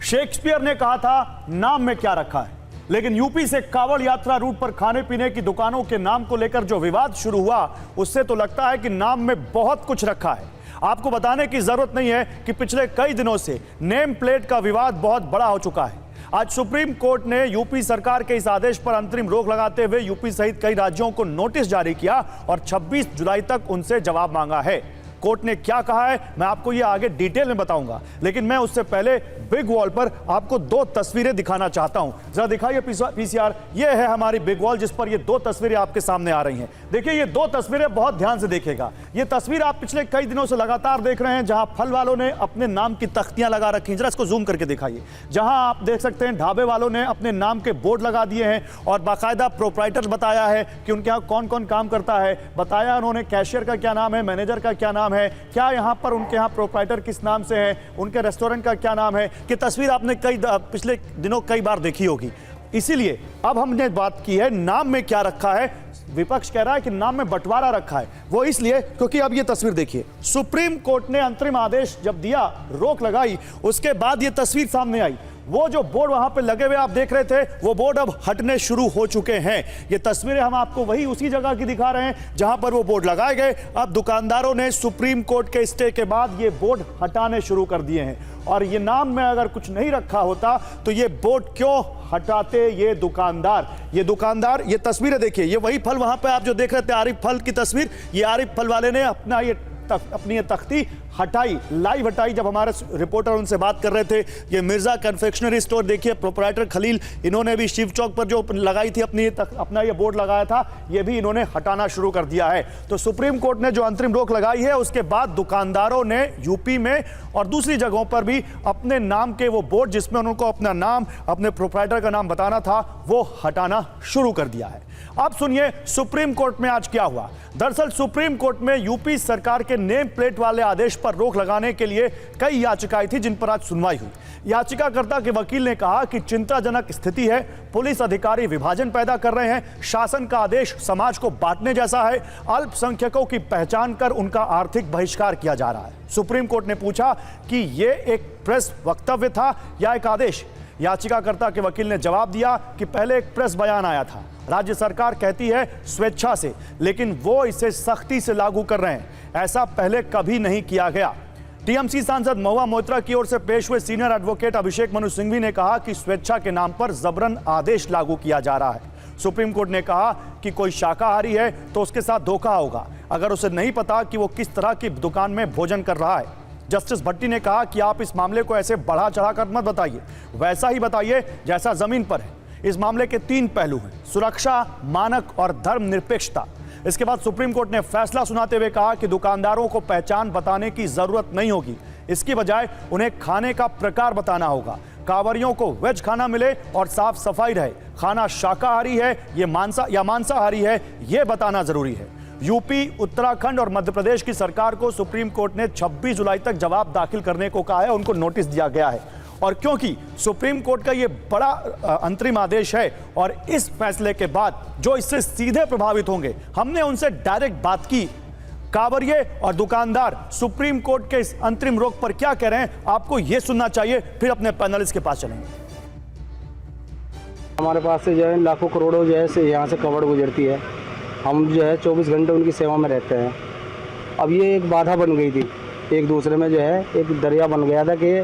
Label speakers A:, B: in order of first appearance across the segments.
A: Shakespeare ने कहा था नाम में क्या रखा है, लेकिन यूपी से कांवड़ यात्रा रूट पर खाने पीने की दुकानों के नाम को लेकर जो विवाद शुरू हुआ, उससे तो लगता है कि नाम में बहुत कुछ रखा है। आपको बताने की जरूरत नहीं है कि पिछले कई दिनों से नेम प्लेट का विवाद बहुत बड़ा हो चुका है। आज सुप्रीम कोर्ट ने यूपी सरकार के इस आदेश पर अंतरिम रोक लगाते हुए यूपी सहित कई राज्यों को नोटिस जारी किया और 26 जुलाई तक उनसे जवाब मांगा है। कोर्ट ने क्या कहा है मैं आपको ये आगे डिटेल में बताऊंगा, लेकिन मैं उससे पहले बिग वॉल पर आपको दो तस्वीरें दिखाना चाहता हूं। जरा दिखाइए पीसीआर, ये है हमारी बिग वॉल जिस पर ये दो तस्वीरें आपके सामने आ रही हैं। देखिए ये दो तस्वीरें बहुत ध्यान से देखिएगा। ये तस्वीर आप पिछले कई दिनों से लगातार देख रहे हैं, जहां फल वालों ने अपने नाम की तख्तियां लगा रखी हैं। जरा इसको जूम करके दिखाइए। जहां आप देख सकते हैं ढाबे वालों ने अपने नाम के बोर्ड लगा दिए हैं और बाकायदा प्रोप्राइटर बताया है कि उनके यहाँ कौन कौन काम करता है। बताया उन्होंने कैशियर का क्या नाम है, मैनेजर का क्या नाम है, क्या यहाँ पर उनके यहाँ प्रोप्राइटर किस नाम से है, उनके रेस्टोरेंट का क्या नाम है। कि तस्वीर आपने पिछले दिनों कई बार देखी होगी। इसीलिए अब हमने बात की है नाम में क्या रखा है। विपक्ष कह रहा है कि नाम में बंटवारा रखा है, वो इसलिए क्योंकि अब ये तस्वीर देखिए, सुप्रीम कोर्ट ने अंतरिम आदेश जब दिया, रोक लगाई, उसके बाद ये तस्वीर सामने आई। वो जो बोर्ड वहां पे लगे हुए आप देख रहे थे, वो बोर्ड अब हटने शुरू हो चुके हैं। ये तस्वीरें हम आपको वही उसी जगह की दिखा रहे हैं जहां पर वो बोर्ड लगाए गए। अब दुकानदारों ने सुप्रीम कोर्ट के स्टे के बाद ये बोर्ड हटाने शुरू कर दिए हैं। और ये नाम में अगर कुछ नहीं रखा होता तो ये बोर्ड क्यों हटाते ये दुकानदार। ये तस्वीरें देखिए, ये वही फल वहां पे आप जो देख रहे थे आरिफ फल की तस्वीर, ये आरिफ फल वाले ने अपनी ये तख्ती हटाई, लाइव हटाई। जब हमारे रिपोर्टर उनसे बात कर रहे थे, ये मिर्जा कन्फेक्शनरी स्टोर देखिए, प्रोप्राइटर खलील, इन्होंने भी शिव चौक पर जो लगाई थी अपना ये बोर्ड लगाया था, ये भी इन्होंने हटाना शुरू कर दिया है। तो सुप्रीम कोर्ट ने जो अंतरिम रोक लगाई है, उसके बाद दुकानदारों ने यूपी में और दूसरी जगहों पर भी अपने नाम के वो बोर्ड जिसमें उनको अपना नाम, अपने प्रोप्राइटर का नाम बताना था, वो हटाना शुरू कर दिया है। अब सुनिए सुप्रीम कोर्ट में आज क्या हुआ। दरअसल सुप्रीम कोर्ट में यूपी सरकार के नेम प्लेट वाले आदेश पर रोक लगाने के लिए कई याचिकाएं थी, जिन पर आज सुनवाई हुई। याचिकाकर्ता के वकील ने कहा कि चिंताजनक स्थिति है, पुलिस अधिकारी विभाजन पैदा कर रहे हैं, शासन का आदेश समाज को बांटने जैसा है, अल्पसंख्यकों की पहचान कर उनका आर्थिक बहिष्कार किया जा रहा है। सुप्रीम कोर्ट ने पूछा कि यह एक प्रेस वक्तव्य था या एक आदेश। याचिकाकर्ता के वकील ने जवाब दिया कि पहले एक प्रेस बयान आया था, राज्य सरकार कहती है स्वेच्छा से, लेकिन वो इसे सख्ती से लागू कर रहे हैं, ऐसा पहले कभी नहीं किया गया। टीएमसी सांसद महुआ मोइत्रा की ओर से पेश हुए सीनियर एडवोकेट अभिषेक मनु सिंघवी ने कहा कि स्वेच्छा के नाम पर जबरन आदेश लागू किया जा रहा है। सुप्रीम कोर्ट ने कहा कि कोई शाकाहारी है तो उसके साथ धोखा होगा अगर उसे नहीं पता कि वो किस तरह की दुकान में भोजन कर रहा है। जस्टिस भट्टी ने कहा कि आप इस मामले को ऐसे बढ़ा चढ़ाकर मत बताइए, वैसा ही बताइए जैसा जमीन पर है। इस मामले के तीन पहलू हैं, सुरक्षा, मानक और धर्मनिरपेक्षता। इसके बाद सुप्रीम कोर्ट ने फैसला सुनाते हुए कहा कि दुकानदारों को पहचान बताने की जरूरत नहीं होगी, इसकी बजाय उन्हें खाने का प्रकार बताना होगा। कांवरियों को वेज खाना मिले और साफ सफाई रहे, खाना शाकाहारी है ये मांसाहारी है ये बताना जरूरी है। यूपी, उत्तराखंड और मध्य प्रदेश की सरकार को सुप्रीम कोर्ट ने 26 जुलाई तक जवाब दाखिल करने को कहा है, उनको नोटिस दिया गया है। और क्योंकि सुप्रीम कोर्ट का यह बड़ा अंतरिम आदेश है और इस फैसले के बाद जो इससे सीधे प्रभावित होंगे, हमने उनसे डायरेक्ट बात की। कांवरिये और दुकानदार सुप्रीम कोर्ट के इस अंतरिम रोक पर क्या कह रहे हैं, आपको यह सुनना चाहिए, फिर अपने पैनलिस्ट के पास चलेंगे।
B: हमारे पास से जो है लाखों करोड़ों जो है यहाँ से कांवड़ गुजरती है, हम जो है 24 घंटे उनकी सेवा में रहते हैं। अब ये एक बाधा बन गई थी, एक दूसरे में जो है एक दरिया बन गया था कि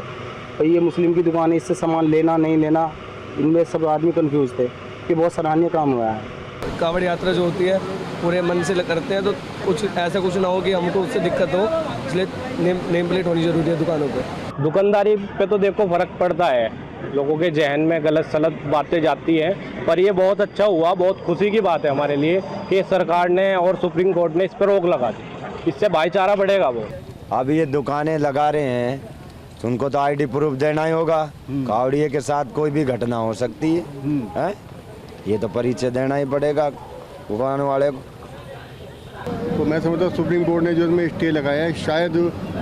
B: ये मुस्लिम की दुकान है, इससे सामान लेना नहीं लेना, इनमें सब आदमी कंफ्यूज थे। कि बहुत सराहनीय काम हुआ है।
C: कांवड़ यात्रा जो होती है पूरे मन से करते हैं, तो कुछ ना हो कि हमको उससे दिक्कत हो, इसलिए नेम प्लेट होनी जरूरी है दुकानों पे।
D: दुकानदारी पे तो देखो फर्क पड़ता है, लोगों के जहन में गलत सलत बातें जाती हैं, पर ये बहुत अच्छा हुआ, बहुत खुशी की बात है हमारे लिए कि सरकार ने और सुप्रीम कोर्ट ने इस पर रोक लगा दी, इससे भाईचारा बढ़ेगा। वो
E: अब ये दुकानें लगा रहे हैं तो उनको तो आईडी प्रूफ देना ही होगा। कावड़िए के साथ कोई भी घटना हो सकती है, ये तो परिचय देना ही पड़ेगा दुकान वाले को।
F: तो मैं समझता हूँ सुप्रीम कोर्ट ने जो इसमें स्टे लगाया है, शायद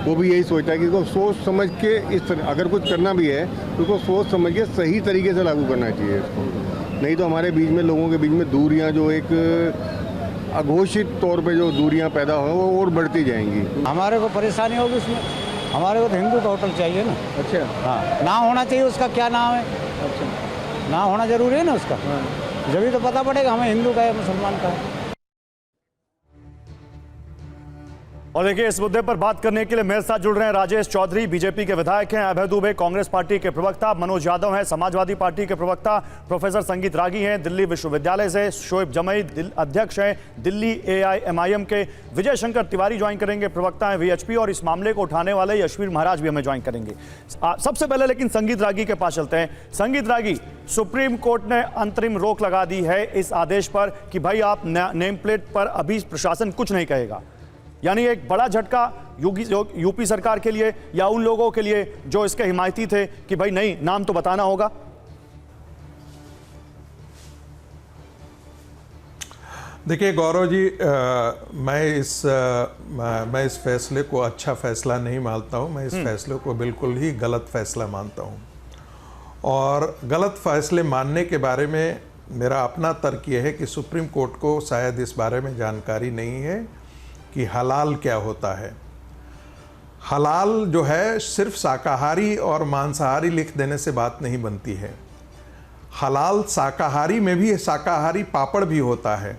F: वो भी यही सोचता है कि इसको सोच समझ के इस तरह अगर कुछ करना भी है तो उसको सोच समझ के सही तरीके से लागू करना चाहिए इसको। नहीं तो हमारे बीच में, लोगों के बीच में दूरियां, जो एक अघोषित तौर पे जो दूरियां पैदा हो वो और बढ़ती जाएंगी।
G: हमारे को परेशानी होगी उसमें,
B: हमारे को तो हिंदू का होटल चाहिए ना।
C: अच्छा।
B: हाँ, नाम होना चाहिए उसका, क्या नाम है,
C: अच्छा।
B: नाम होना जरूरी है ना उसका, जब तो पता पड़ेगा हमें हिंदू का है मुसलमान का है।
A: और देखिए, इस मुद्दे पर बात करने के लिए मेरे साथ जुड़ रहे हैं राजेश चौधरी, बीजेपी के विधायक हैं, अभय दुबे कांग्रेस पार्टी के प्रवक्ता, मनोज यादव हैं समाजवादी पार्टी के प्रवक्ता, प्रोफेसर संगीत रागी हैं दिल्ली विश्वविद्यालय से, शोएब जमई अध्यक्ष हैं दिल्ली AIMIM के, विजय शंकर तिवारी ज्वाइन करेंगे, प्रवक्ता हैं VHP, और इस मामले को उठाने वाले यशवीर महाराज भी हमें ज्वाइन करेंगे। सबसे पहले लेकिन संगीत रागी के पास चलते हैं। संगीत रागी, सुप्रीम कोर्ट ने अंतरिम रोक लगा दी है इस आदेश पर कि भाई आप नेम प्लेट पर अभी प्रशासन कुछ नहीं कहेगा, यानी एक बड़ा झटका यूपी सरकार के लिए या उन लोगों के लिए जो इसके हिमायती थे कि भाई नहीं, नाम तो बताना होगा।
G: देखिए गौरव जी, मैं इस फैसले को अच्छा फैसला नहीं मानता हूं। मैं इस फैसले को बिल्कुल ही गलत फैसला मानता हूं, और गलत फैसले मानने के बारे में मेरा अपना तर्क यह है कि सुप्रीम कोर्ट को शायद इस बारे में जानकारी नहीं है कि हलाल क्या होता है। हलाल जो है सिर्फ शाकाहारी और मांसाहारी लिख देने से बात नहीं बनती है। हलाल शाकाहारी में भी शाकाहारी पापड़ भी होता है,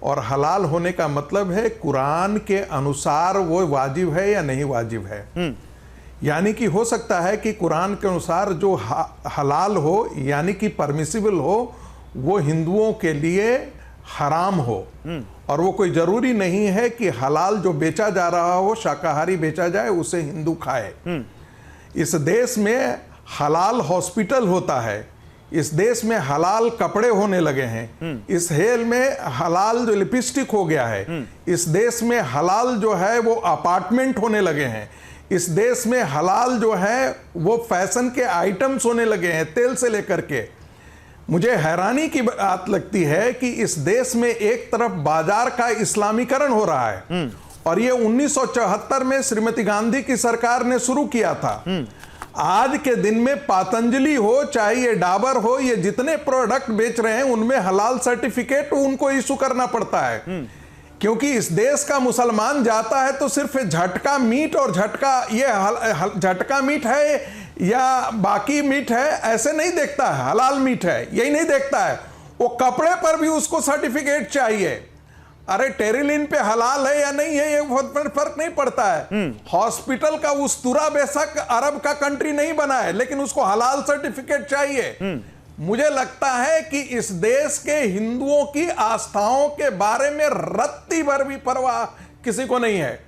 G: और हलाल होने का मतलब है कुरान के अनुसार वो वाजिब है या नहीं वाजिब है। यानी कि हो सकता है कि कुरान के अनुसार जो हलाल हो यानी कि परमिसिबल हो, वो हिंदुओं के लिए हराम हो, और वो कोई जरूरी नहीं है कि हलाल जो बेचा जा रहा हो, शाकाहारी बेचा जाए, उसे हिंदू खाए। इस देश में हलाल हॉस्पिटल होता है, इस देश में हलाल कपड़े होने लगे हैं, इस हेल में हलाल जो लिपस्टिक हो गया है, इस देश में हलाल जो है वो अपार्टमेंट होने लगे हैं, इस देश में हलाल जो है वो फैशन के आइटम्स होने लगे हैं, तेल से लेकर के। मुझे हैरानी की बात लगती है कि इस देश में एक तरफ बाजार का इस्लामीकरण हो रहा है, और ये 1974 में श्रीमती गांधी की सरकार ने शुरू किया था। आज के दिन में पतंजलि हो, चाहे ये डाबर हो, ये जितने प्रोडक्ट बेच रहे हैं उनमें हलाल सर्टिफिकेट उनको इशू करना पड़ता है, क्योंकि इस देश का मुसलमान जाता है तो सिर्फ झटका मीट और झटका मीट है या बाकी मीट है ऐसे नहीं देखता है, हलाल मीट है यही नहीं देखता है, वो कपड़े पर भी उसको सर्टिफिकेट चाहिए। अरे टेरिलिन पे हलाल है या नहीं है ये बहुत फर्क नहीं पड़ता है। हॉस्पिटल का उस्तुरा बेशक अरब का कंट्री नहीं बना है, लेकिन उसको हलाल सर्टिफिकेट चाहिए। मुझे लगता है कि इस देश के हिंदुओं की आस्थाओं के बारे में रत्ती भर भी परवाह किसी को नहीं है।